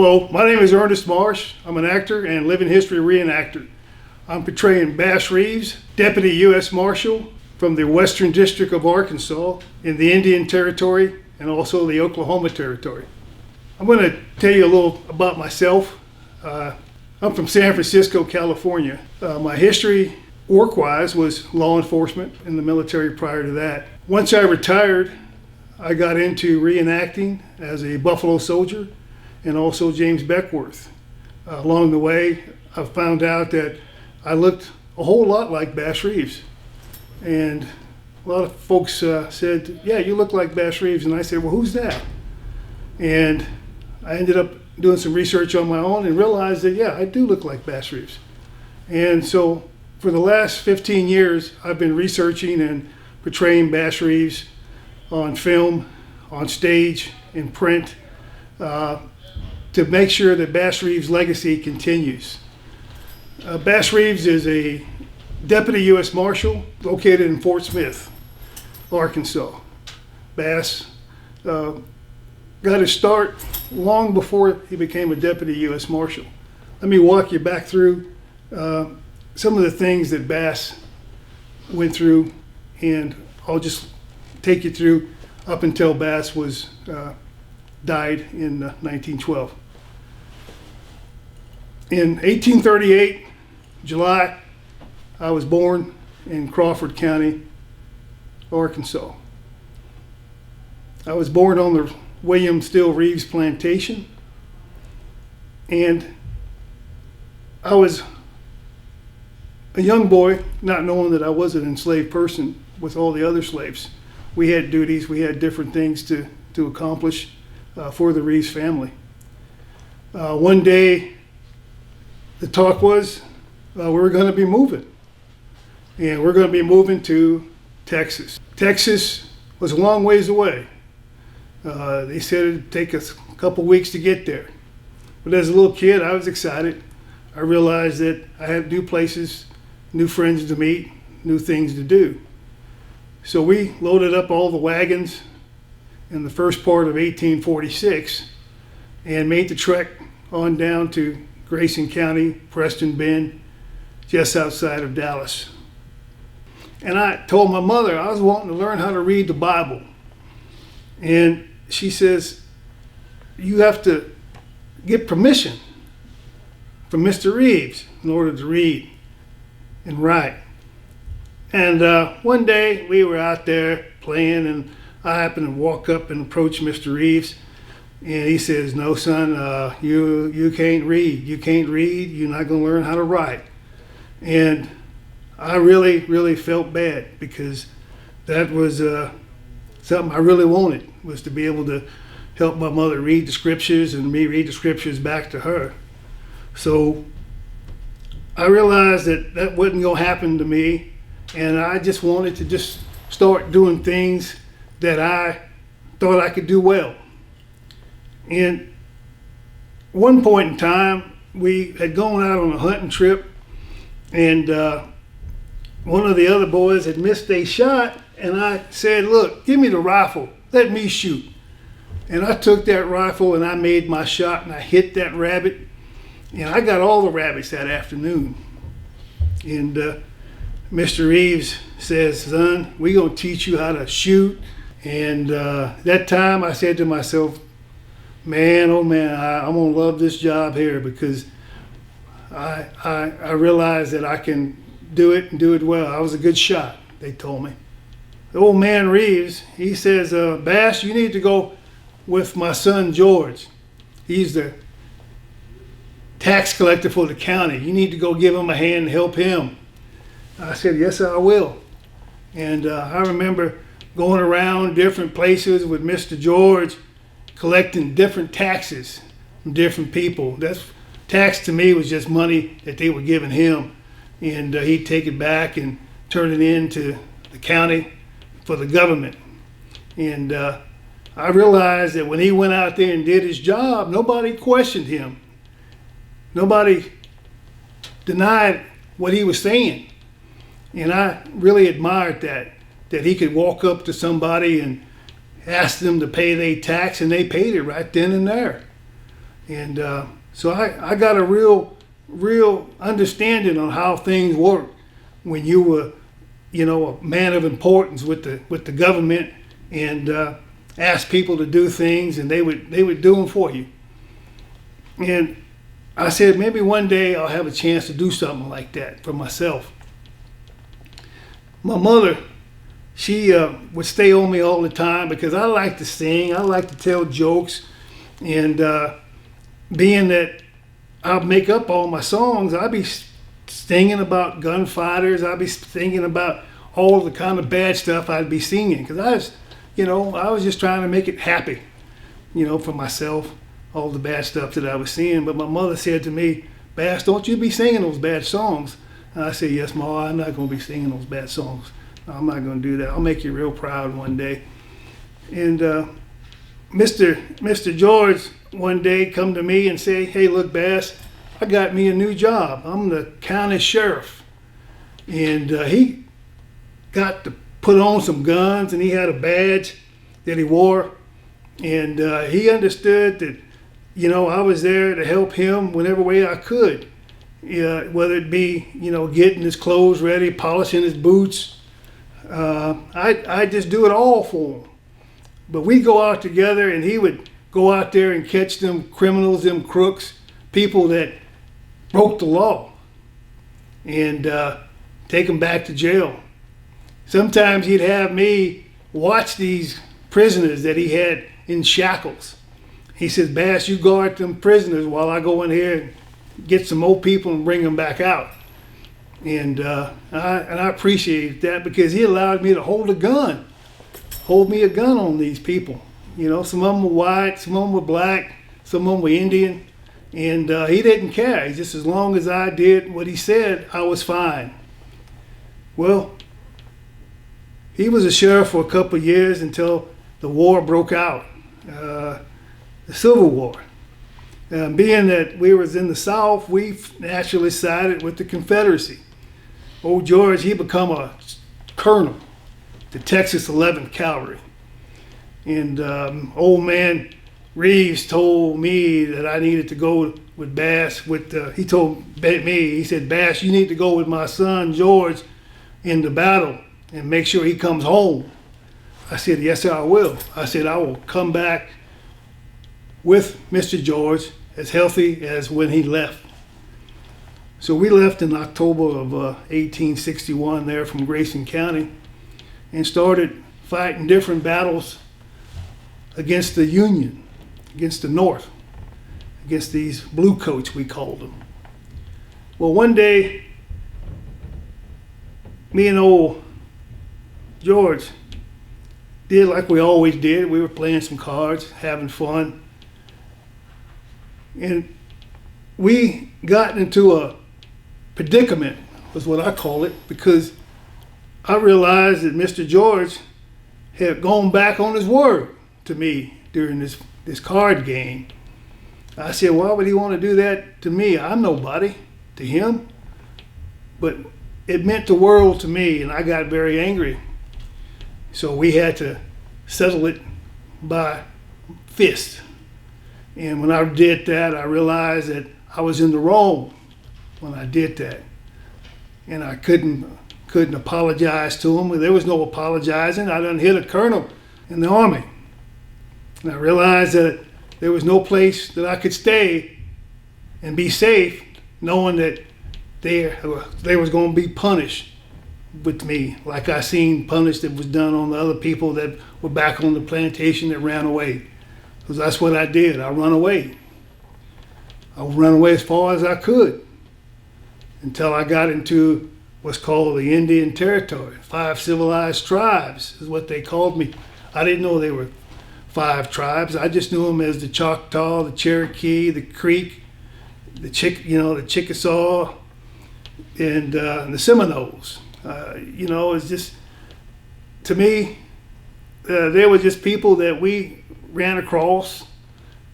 Hello, my name is Ernest Marsh. I'm an actor and living history reenactor. I'm portraying Bass Reeves, Deputy U.S. Marshal from the Western District of Arkansas in the Indian Territory and also the Oklahoma Territory. I'm going to tell you a little about myself. I'm from San Francisco, California. My history, work-wise, was law enforcement in the military prior to that. Once I retired, I got into reenacting as a Buffalo Soldier and also James Beckwourth. Along the way, I found out that I looked a whole lot like Bass Reeves. And a lot of folks said, yeah, you look like Bass Reeves. And I said, well, who's that? And I ended up doing some research on my own and realized that, yeah, I do look like Bass Reeves. And so for the last 15 years, I've been researching and portraying Bass Reeves on film, on stage, in print, to make sure that Bass Reeves' legacy continues. Bass Reeves is a Deputy U.S. Marshal located in Fort Smith, Arkansas. Bass got his start long before he became a Deputy U.S. Marshal. Let me walk you back through some of the things that Bass went through, and I'll just take you through up until Bass was died in 1912. In 1838, July, I was born in Crawford County, Arkansas. I was born on the William Still Reeves plantation, and I was a young boy, not knowing that I was an enslaved person with all the other slaves. We had duties, we had different things to accomplish for the Reeves family. One day, the talk was we were going to be moving, and we're going to be moving to Texas. Texas was a long ways away. They said it'd take us a couple weeks to get there. But as a little kid, I was excited. I realized that I had new places, new friends to meet, new things to do. So we loaded up all the wagons in the first part of 1846 and made the trek on down to Grayson County, Preston Bend, just outside of Dallas. And I told my mother I was wanting to learn how to read the Bible. And she says, you have to get permission from Mr. Reeves in order to read and write. And one day we were out there playing, and I happened to walk up and approach Mr. Reeves, and he says, no, son, you can't read. You can't read. You're not going to learn how to write. And I really, really felt bad, because that was something I really wanted, was to be able to help my mother read the scriptures and me read the scriptures back to her. So I realized that that wasn't going to happen to me, and I just wanted to just start doing things that I thought I could do well. And one point in time, we had gone out on a hunting trip, and one of the other boys had missed a shot, and I said, look, give me the rifle, let me shoot. And I took that rifle and I made my shot, and I hit that rabbit, and I got all the rabbits that afternoon. And Mr. Reeves says, son, we're going to teach you how to shoot. And that time I said to myself, man, oh man, I'm going to love this job here, because I realized that I can do it and do it well. I was a good shot, they told me. The old man Reeves, he says, Bass, you need to go with my son George. He's the tax collector for the county. You need to go give him a hand and help him. I said, yes, I will. And I remember going around different places with Mr. George, collecting different taxes from different people. That's tax to me was just money that they were giving him, and he'd take it back and turn it into the county for the government. And I realized that when he went out there and did his job, nobody questioned him. Nobody denied what he was saying. And I really admired that he could walk up to somebody and ask them to pay their tax, and they paid it right then and there. And so I got a real understanding on how things work when you were, a man of importance with the government, and ask people to do things, and they would do them for you. And I said, maybe one day I'll have a chance to do something like that for myself. My mother, she would stay on me all the time because I like to sing, I like to tell jokes, and being that I'll make up all my songs, I'll be singing about gunfighters, I'll be singing about all the kind of bad stuff I'd be singing, because I was just trying to make it happy, for myself, all the bad stuff that I was seeing. But my mother said to me, Bass, don't you be singing those bad songs. And I said, yes, Ma, I'm not going to be singing those bad songs. I'm not going to do that. I'll make you real proud one day. And Mr. George one day come to me and say, hey, look, Bass, I got me a new job. I'm the county sheriff. And he got to put on some guns, and he had a badge that he wore. And he understood that, I was there to help him whenever way I could. Whether it be, getting his clothes ready, polishing his boots. I just do it all for him. But we'd go out together, and he would go out there and catch them criminals, them crooks, people that broke the law, and take them back to jail. Sometimes he'd have me watch these prisoners that he had in shackles. He said, Bass, you guard them prisoners while I go in here and get some old people and bring them back out. And I appreciated that, because he allowed me to hold me a gun on these people. Some of them were white, some of them were black, some of them were Indian. And he didn't care. Just as long as I did what he said, I was fine. Well, he was a sheriff for a couple of years until the war broke out, the Civil War. Being that we was in the South, we naturally sided with the Confederacy. Old George, he become a colonel, the Texas 11th Cavalry. And old man Reeves told me that I needed to go with Bass. He told me, he said, Bass, you need to go with my son George in the battle and make sure he comes home. I said, yes, sir, I will. I said, I will come back with Mr. George as healthy as when he left. So we left in October of 1861 there from Grayson County, and started fighting different battles against the Union, against the North, against these bluecoats, we called them. Well, one day, me and old George did like we always did. We were playing some cards, having fun. And we got into a predicament, was what I call it, because I realized that Mr. George had gone back on his word to me during this card game. I said, why would he want to do that to me? I'm nobody to him. But it meant the world to me, and I got very angry. So we had to settle it by fist. And when I did that, I realized that I was in the wrong when I did that. And I couldn't apologize to him. There was no apologizing. I done hit a colonel in the Army. And I realized that there was no place that I could stay and be safe, knowing that they was going to be punished with me, like I seen punished that was done on the other people that were back on the plantation that ran away. Because that's what I did. I run away. I ran away as far as I could until I got into what's called the Indian Territory. 5 civilized tribes is what they called me. I didn't know they were 5 tribes. I just knew them as the Choctaw, the Cherokee, the Creek, the Chickasaw, and the Seminoles. It's just, to me, they were just people that we ran across,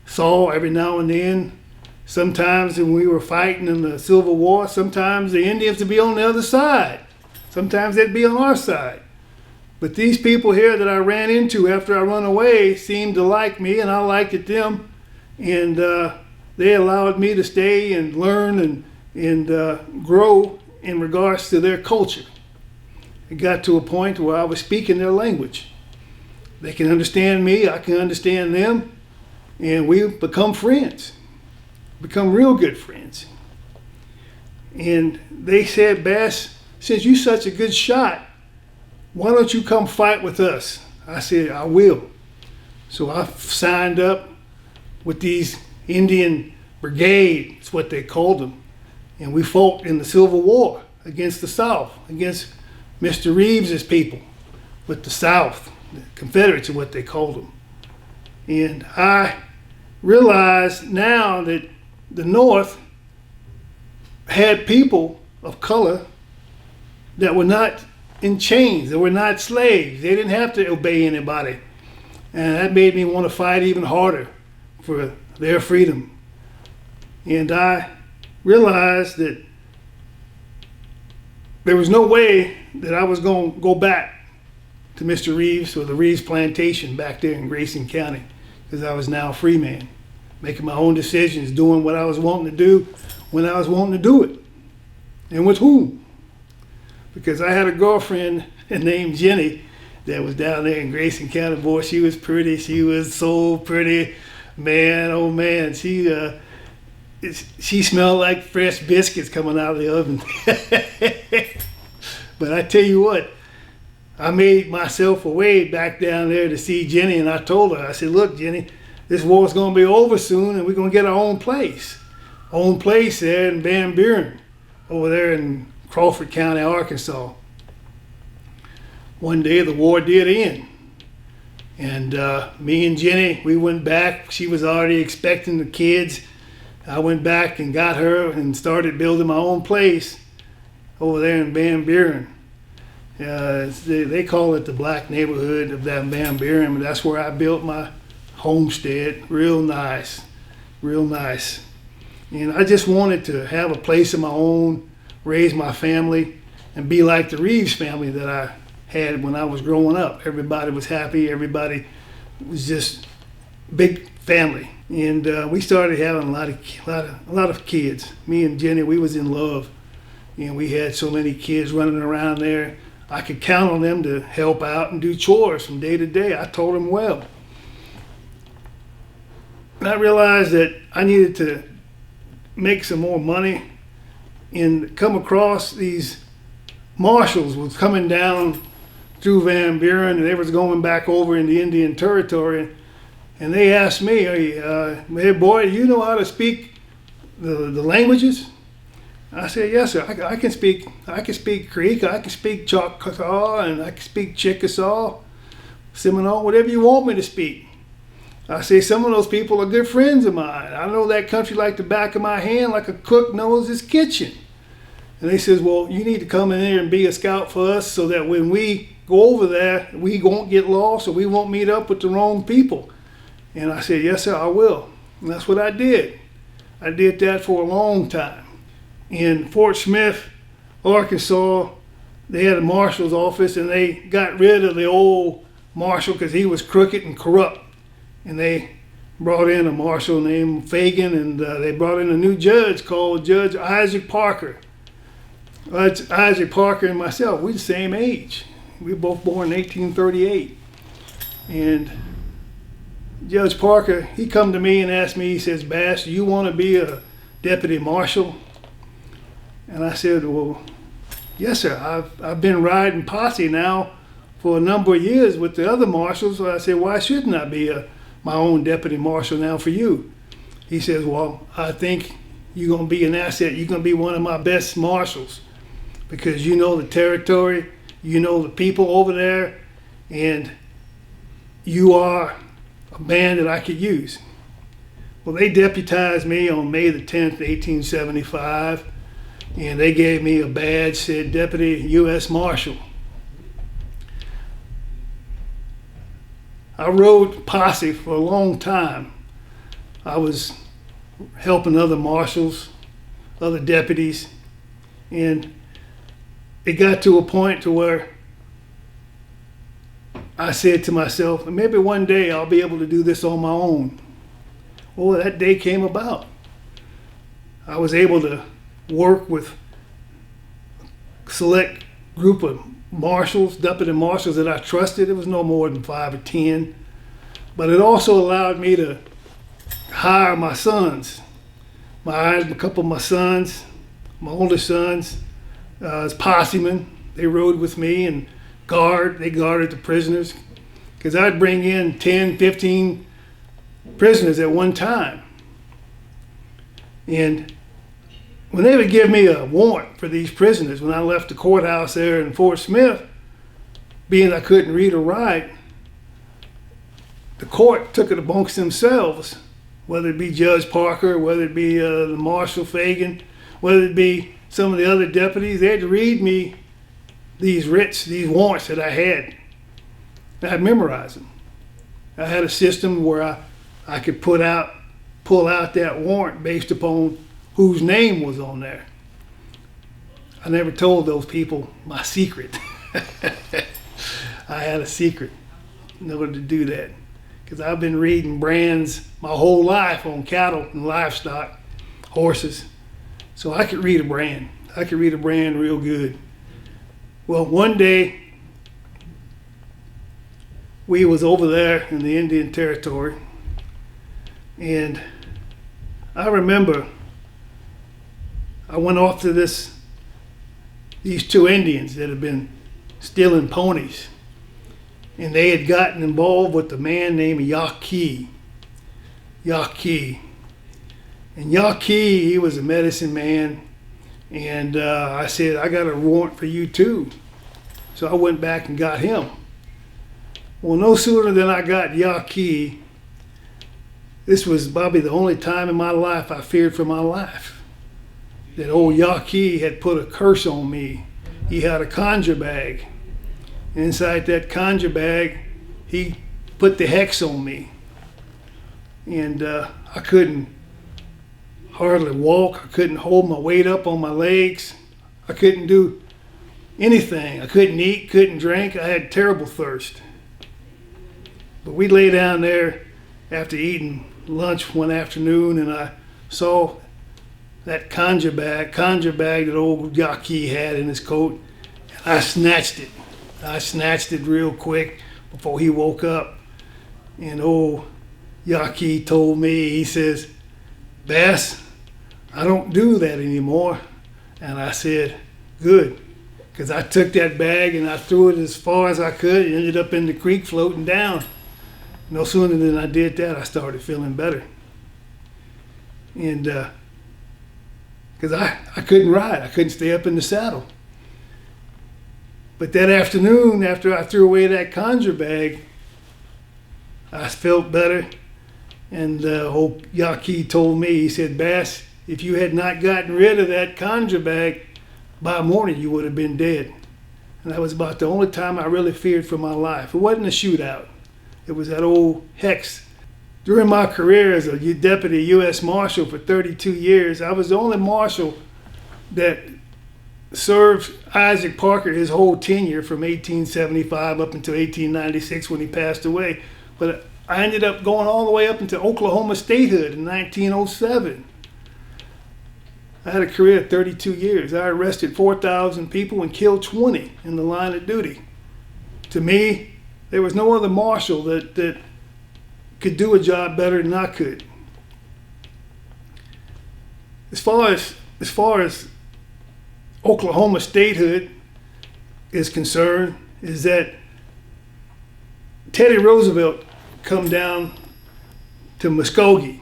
saw every now and then. Sometimes when we were fighting in the Civil War, sometimes the Indians would be on the other side. Sometimes they'd be on our side. But these people here that I ran into after I run away seemed to like me, and I liked them. And they allowed me to stay and learn and grow in regards to their culture. It got to a point where I was speaking their language. They can understand me, I can understand them, and we become friends, become real good friends. And they said, Bass, since you're such a good shot, why don't you come fight with us? I said, I will. So I signed up with these Indian brigade, it's what they called them. And we fought in the Civil War against the South, against Mr. Reeves's people with the South. The Confederates are what they called them. And I realized now that the North had people of color that were not in chains, that were not slaves. They didn't have to obey anybody. And that made me want to fight even harder for their freedom. And I realized that there was no way that I was going to go back to Mr. Reeves or the Reeves plantation back there in Grayson County, because I was now a free man, making my own decisions, doing what I was wanting to do when I was wanting to do it, and with whom. Because I had a girlfriend named Jenny that was down there in Grayson County. Boy, she was pretty. She was so pretty. Man, oh man, she smelled like fresh biscuits coming out of the oven. But I tell you what, I made myself a way back down there to see Jenny, and I told her, I said, look, Jenny, this war's going to be over soon, and we're going to get our own place. Own place there in Van Buren, over there in Crawford County, Arkansas. One day the war did end. And me and Jenny, we went back. She was already expecting the kids. I went back and got her and started building my own place over there in Van Buren. They call it the black neighborhood of that Van Buren, but that's where I built my homestead. Real nice, real nice. And I just wanted to have a place of my own, raise my family, and be like the Reeves family that I had when I was growing up. Everybody was happy. Everybody was just big family. And we started having a lot of kids. Me and Jenny, we was in love. And we had so many kids running around there. I could count on them to help out and do chores from day to day. I told them well. And I realized that I needed to make some more money and come across these marshals was coming down through Van Buren, and they was going back over in the Indian Territory. And they asked me, hey boy, do you know how to speak the languages? I said, yes, sir. I can speak Creek, I can speak Choctaw, and I can speak Chickasaw, Seminole, whatever you want me to speak. I say, some of those people are good friends of mine. I know that country like the back of my hand, like a cook knows his kitchen. And they says, well, you need to come in here and be a scout for us so that when we go over there, we won't get lost or we won't meet up with the wrong people. And I said, yes, sir, I will. And that's what I did. I did that for a long time. In Fort Smith, Arkansas, they had a marshal's office, and they got rid of the old marshal because he was crooked and corrupt. And they brought in a marshal named Fagan, and they brought in a new judge called Judge Isaac Parker. Isaac Parker and myself, we're the same age. We were both born in 1838. And Judge Parker, he come to me and asked me, he says, Bass, do you want to be a deputy marshal? And I said, well, yes, sir. I've been riding posse now for a number of years with the other marshals. So I said, why shouldn't I be my own deputy marshal now for you? He says, well, I think you're going to be an asset. You're going to be one of my best marshals because you know the territory, you know the people over there, and you are a man that I could use. Well, they deputized me on May the 10th, 1875. And they gave me a badge, said Deputy U.S. Marshal. I rode posse for a long time. I was helping other marshals, other deputies, and it got to a point to where I said to myself, maybe one day I'll be able to do this on my own. Well, that day came about. I was able to work with a select group of marshals, deputy marshals that I trusted. It was no more than 5 or 10. But it also allowed me to hire my sons. I hired a couple of my sons, my oldest sons, as possemen. They rode with me and they guarded the prisoners. Because I'd bring in 10, 15 prisoners at one time. And when they would give me a warrant for these prisoners, when I left the courthouse there in Fort Smith, being I couldn't read or write, the court took it amongst themselves, whether it be Judge Parker, whether it be the Marshal Fagan, whether it be some of the other deputies. They had to read me these writs, these warrants that I had. I'd memorize them. I had a system where I could pull out that warrant based upon whose name was on there. I never told those people my secret. I had a secret in order to do that. Because I've been reading brands my whole life on cattle and livestock, horses. So I could read a brand. I could read a brand real good. Well, one day, we was over there in the Indian Territory, and I remember I went off to these two Indians that had been stealing ponies, and they had gotten involved with a man named Yaqui. And Yaqui, he was a medicine man, and I said, I got a warrant for you too. So I went back and got him. Well, no sooner than I got Yaqui, this was probably the only time in my life I feared for my life. That old Yaqui had put a curse on me. He had a conjure bag. Inside that conjure bag, he put the hex on me. And I couldn't hardly walk. I couldn't hold my weight up on my legs. I couldn't do anything. I couldn't eat, couldn't drink. I had terrible thirst. But we lay down there after eating lunch one afternoon, and I saw that conjure bag that old Yaqui had in his coat, and I snatched it. I snatched it real quick before he woke up. And old Yaqui told me, he says, Bass, I don't do that anymore. And I said, good. Because I took that bag and I threw it as far as I could and ended up in the creek floating down. No sooner than I did that, I started feeling better. And because I couldn't ride. I couldn't stay up in the saddle. But that afternoon, after I threw away that conjure bag, I felt better. And old Yaqui told me, he said, Bass, if you had not gotten rid of that conjure bag, by morning you would have been dead. And that was about the only time I really feared for my life. It wasn't a shootout. It was that old hex. During my career as a Deputy U.S. Marshal for 32 years, I was the only marshal that served Isaac Parker his whole tenure from 1875 up until 1896 when he passed away. But I ended up going all the way up into Oklahoma statehood in 1907. I had a career of 32 years. I arrested 4,000 people and killed 20 in the line of duty. To me, there was no other marshal that could do a job better than I could. As far as Oklahoma statehood is concerned, is that Teddy Roosevelt come down to Muskogee.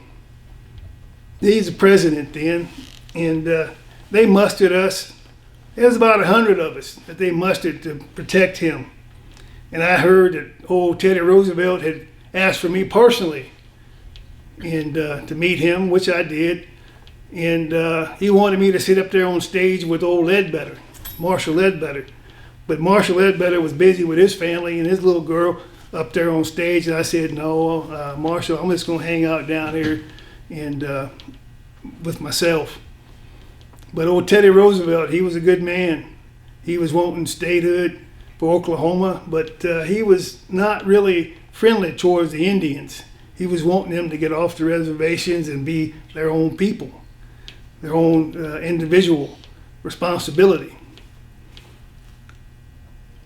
He's the president then, and they mustered us. There was about 100 of us that they mustered to protect him. And I heard that old Teddy Roosevelt had asked for me personally and to meet him, which I did. And he wanted me to sit up there on stage with old Ledbetter, Marshal Ledbetter. But Marshal Ledbetter was busy with his family and his little girl up there on stage. And I said, no, Marshal, I'm just going to hang out down here and with myself. But old Teddy Roosevelt, he was a good man. He was wanting statehood for Oklahoma, but he was not really friendly towards the Indians. He was wanting them to get off the reservations and be their own people. their own individual responsibility.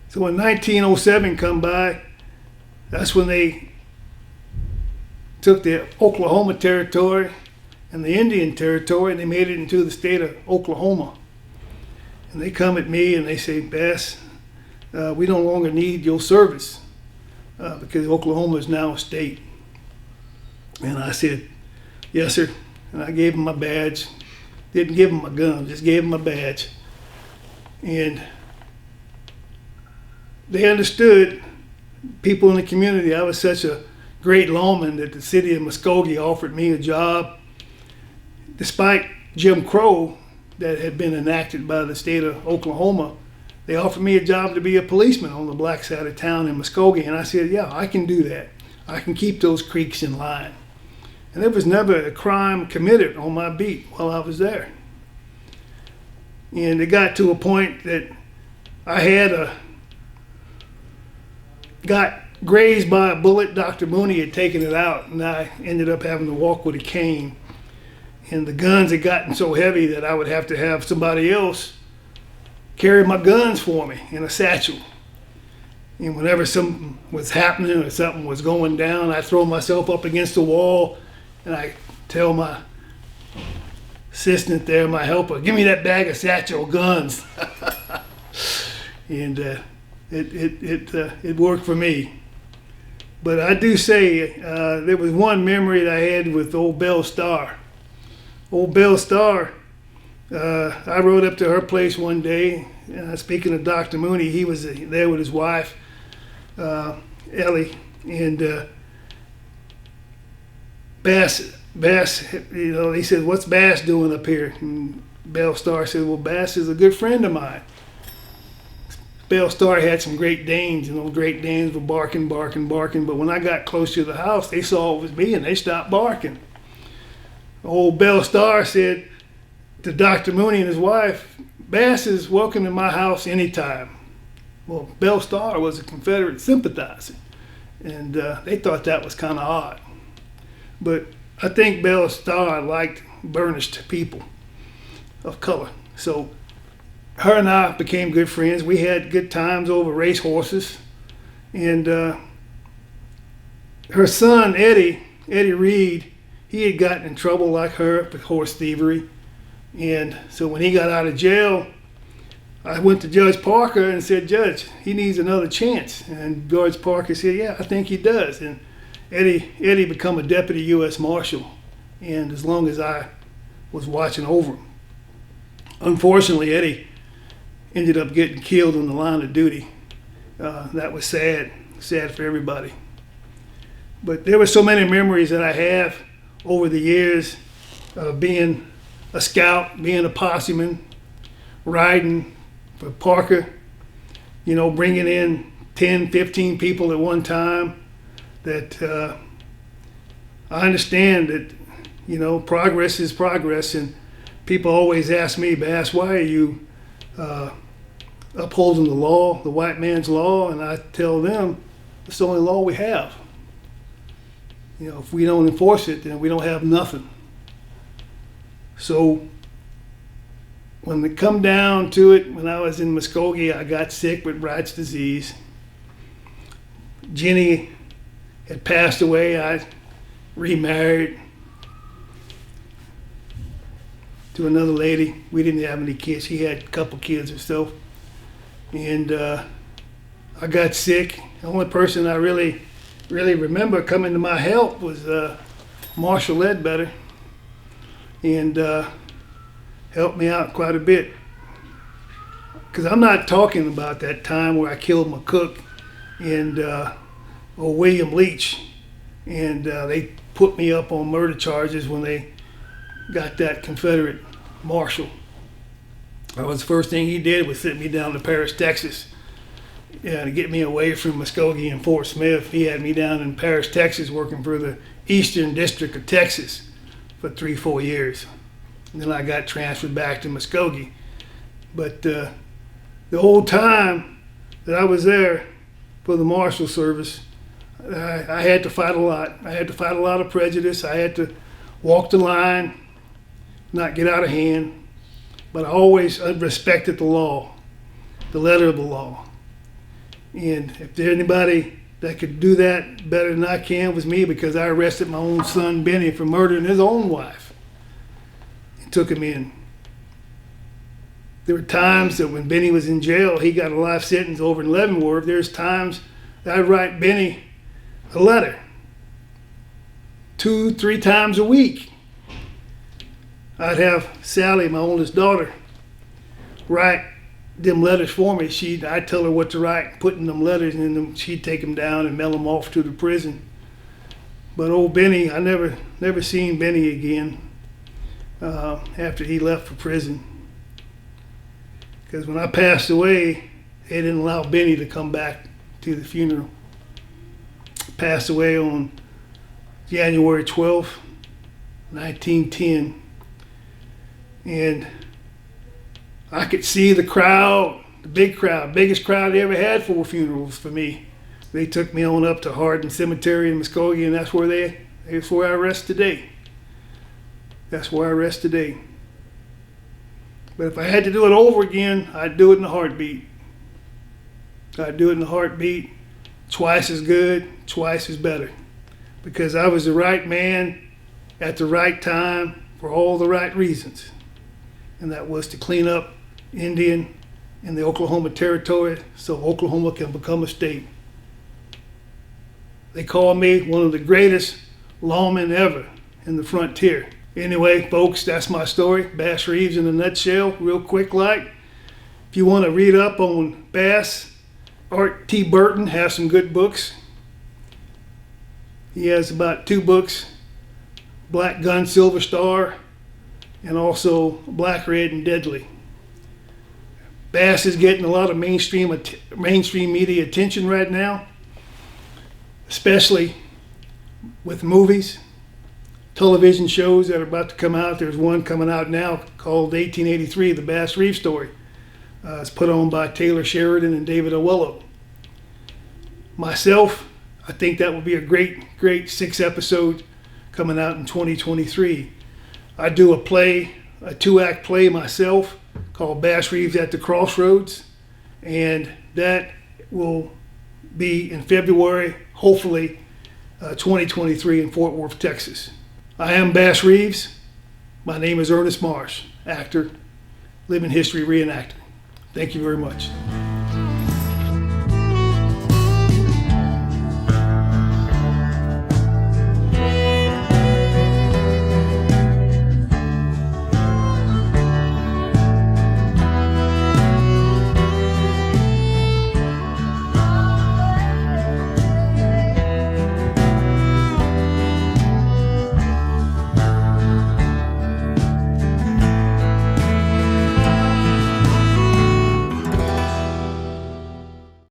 So when 1907 come by, that's when they took the Oklahoma territory and the Indian territory, and they made it into the state of Oklahoma. And they come at me and they say, Bass, we no longer need your service because Oklahoma is now a state. And I said, yes, sir. And I gave them my badge. Didn't give them my gun, just gave them my badge. And they understood, people in the community, I was such a great lawman that the city of Muskogee offered me a job. Despite Jim Crow that had been enacted by the state of Oklahoma, they offered me a job to be a policeman on the black side of town in Muskogee. And I said, yeah, I can do that. I can keep those creeks in line. And there was never a crime committed on my beat while I was there. And it got to a point that I had got grazed by a bullet. Dr. Mooney had taken it out, and I ended up having to walk with a cane. And the guns had gotten so heavy that I would have to have somebody else carry my guns for me in a satchel. And whenever something was happening or something was going down, I'd throw myself up against the wall and I tell my assistant there, my helper, give me that bag of satchel guns. And it worked for me. But I do say there was one memory that I had with old Belle Starr. Old Belle Starr, I rode up to her place one day. Speaking of Dr. Mooney, he was there with his wife, Ellie, and Bass, you know, he said, what's Bass doing up here? And Belle Starr said, well, Bass is a good friend of mine. Belle Starr had some Great Danes, and those Great Danes were barking, barking, barking. But when I got close to the house, they saw it was me, and they stopped barking. Old Belle Starr said to Dr. Mooney and his wife, Bass is welcome to my house anytime. Well, Belle Starr was a Confederate sympathizer, and they thought that was kind of odd. But I think Belle Starr liked burnished people of color. So her and I became good friends. We had good times over race horses. And her son, Eddie Reed, he had gotten in trouble like her for horse thievery. And so when he got out of jail, I went to Judge Parker and said, Judge, he needs another chance. And Judge Parker said, yeah, I think he does. And Eddie became a Deputy U.S. Marshal, and as long as I was watching over him. Unfortunately, Eddie ended up getting killed on the line of duty. That was sad for everybody. But there were so many memories that I have over the years of being a scout, being a posseman, riding for Parker, you know, bringing in 10, 15 people at one time. That I understand that, you know, progress is progress, and people always ask me, Bass, why are you upholding the law, the white man's law? And I tell them, it's the only law we have. You know, if we don't enforce it, then we don't have nothing. So when it come down to it, when I was in Muskogee, I got sick with Bright's disease. Jenny had passed away. I remarried to another lady. We didn't have any kids. She had a couple kids herself. And I got sick. The only person I really remember coming to my help was Marshal Ledbetter, and helped me out quite a bit. Because I'm not talking about that time where I killed McCook and William Leach, and they put me up on murder charges when they got that Confederate marshal. That was the first thing he did, was send me down to Paris, Texas, to get me away from Muskogee and Fort Smith. He had me down in Paris, Texas, working for the Eastern District of Texas for 3-4 years. And then I got transferred back to Muskogee. But the whole time that I was there for the Marshal Service, I had to fight a lot. I had to fight a lot of prejudice. I had to walk the line, not get out of hand, but I always respected the law, the letter of the law. And if there's anybody that could do that better than I can, was me, because I arrested my own son Benny for murdering his own wife and took him in. There were times that when Benny was in jail, he got a life sentence over in Leavenworth. There's times that I'd write Benny a letter 2-3 times a week. I'd have Sally, my oldest daughter, write them letters for me. I'd tell her what to write, put in them letters, and then she'd take them down and mail them off to the prison. But old Benny, I never seen Benny again after he left for prison. Because when I passed away, they didn't allow Benny to come back to the funeral. Passed away on January 12th, 1910. And I could see the crowd, the big crowd, biggest crowd they ever had for funerals for me. They took me on up to Hardin Cemetery in Muskogee, and that's where I rest today. That's where I rest today. But if I had to do it over again, I'd do it in a heartbeat. I'd do it in a heartbeat. Twice as good, twice as better. Because I was the right man at the right time for all the right reasons. And that was to clean up Indian in the Oklahoma Territory so Oklahoma can become a state. They call me one of the greatest lawmen ever in the frontier. Anyway, folks, that's my story. Bass Reeves in a nutshell, real quick like. If you want to read up on Bass, Art T. Burton has some good books. He has about 2 books, Black Gun, Silver Star, and also Black, Red, and Deadly. Bass is getting a lot of mainstream media attention right now, especially with movies, television shows that are about to come out. There's one coming out now called 1883, The Bass Reeves Story. It's put on by Taylor Sheridan and David Oello. Myself, I think that will be a great 6 episode coming out in 2023. I do a 2-act play myself called Bass Reeves at the Crossroads, and that will be in February, hopefully 2023 in Fort Worth, Texas. I am Bass Reeves. My name is Ernest Marsh, actor, living history reenactor. Thank you very much.